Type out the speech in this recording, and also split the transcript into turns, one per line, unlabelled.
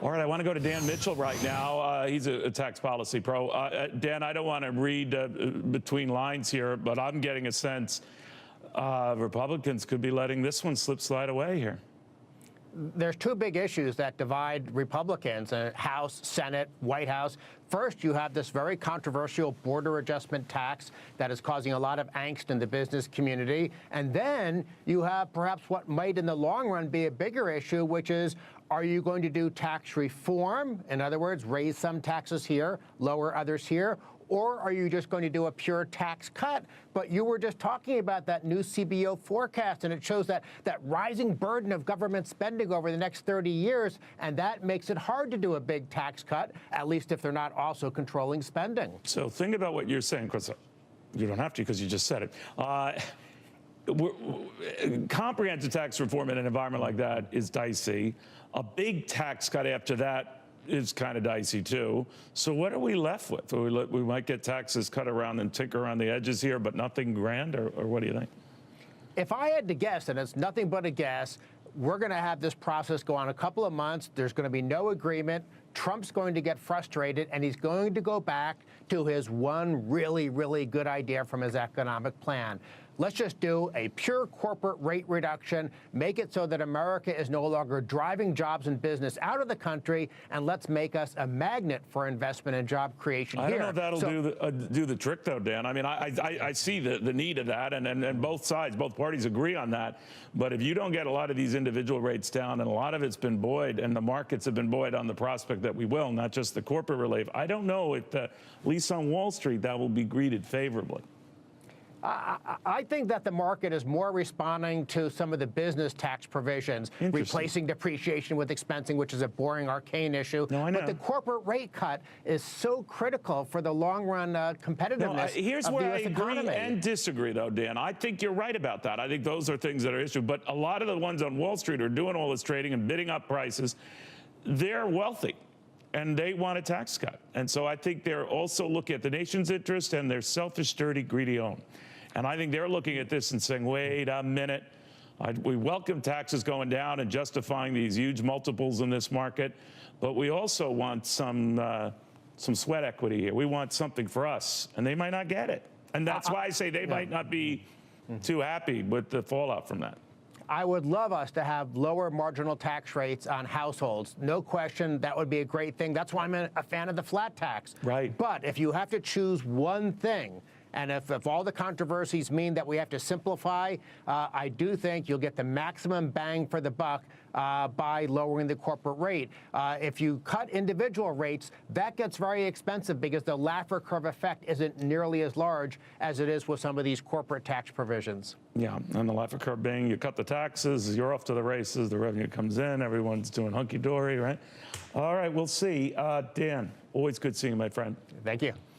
All right, I want to go to Dan Mitchell right now. He's a tax policy pro. Dan, I don't want to read between lines here, but I'm getting a sense Republicans could be letting this one slide away here.
There's two big issues that divide Republicans, House, Senate, White House. First, you have this very controversial border adjustment tax that is causing a lot of angst in the business community. And then you have perhaps what might in the long run be a bigger issue, which is, are you going to do tax reform? In other words, raise some taxes here, lower others here. Or are you just going to do a pure tax cut? But you were just talking about that new CBO forecast, and it shows that rising burden of government spending over the next 30 years, and that makes it hard to do a big tax cut, at least if they're not also controlling spending.
So think about what you're saying, because you don't have to because you just said it. Comprehensive tax reform in an environment like that is dicey. A big tax cut after that is kind of dicey too. So what are we left with? We might get taxes cut around and tinker around the edges here, but nothing grand, or what do you think?
If I had to guess, and it's nothing but a guess, we're going to have this process go on a couple of months. There's going to be no agreement. Trump's going to get frustrated, and he's going to go back to his one really, really good idea from his economic plan. Let's just do a pure corporate rate reduction, make it so that America is no longer driving jobs and business out of the country, and let's make us a magnet for investment and job creation here.
I don't know if that'll do the trick, though, Dan. I mean, I see the need of that, and both sides, both parties agree on that. But if you don't get a lot of these individual rates down, and a lot of it's been buoyed, and the markets have been buoyed on the prospect that we will, not just the corporate relief, I don't know if, at least on Wall Street, that will be greeted favorably.
I think that the market is more responding to some of the business tax provisions, replacing depreciation with expensing, which is a boring, arcane issue.
No, I know.
But the corporate rate cut is so critical for the long-run competitiveness
here's
of
where
the U.S.
I agree
economy.
and disagree, though, Dan. I think you're right about that. I think those are things that are issues. But a lot of the ones on Wall Street are doing all this trading and bidding up prices. They're wealthy, and they want a tax cut. And so I think they're also looking at the nation's interest and their selfish, dirty, greedy own. And I think they're looking at this and saying, wait a minute, we welcome taxes going down and justifying these huge multiples in this market, but we also want some sweat equity here. We want something for us, and they might not get it. And that's why I say they might not be too happy with the fallout from that.
I would love us to have lower marginal tax rates on households. No question, that would be a great thing. That's why I'm a fan of the flat tax.
Right.
But if you have to choose one thing, and if all the controversies mean that we have to simplify, I do think you'll get the maximum bang for the buck by lowering the corporate rate. If you cut individual rates, that gets very expensive because the Laffer curve effect isn't nearly as large as it is with some of these corporate tax provisions.
Yeah, and the Laffer curve being you cut the taxes, you're off to the races, the revenue comes in, everyone's doing hunky-dory, right? All right, we'll see. Dan, always good seeing you, my friend.
Thank you.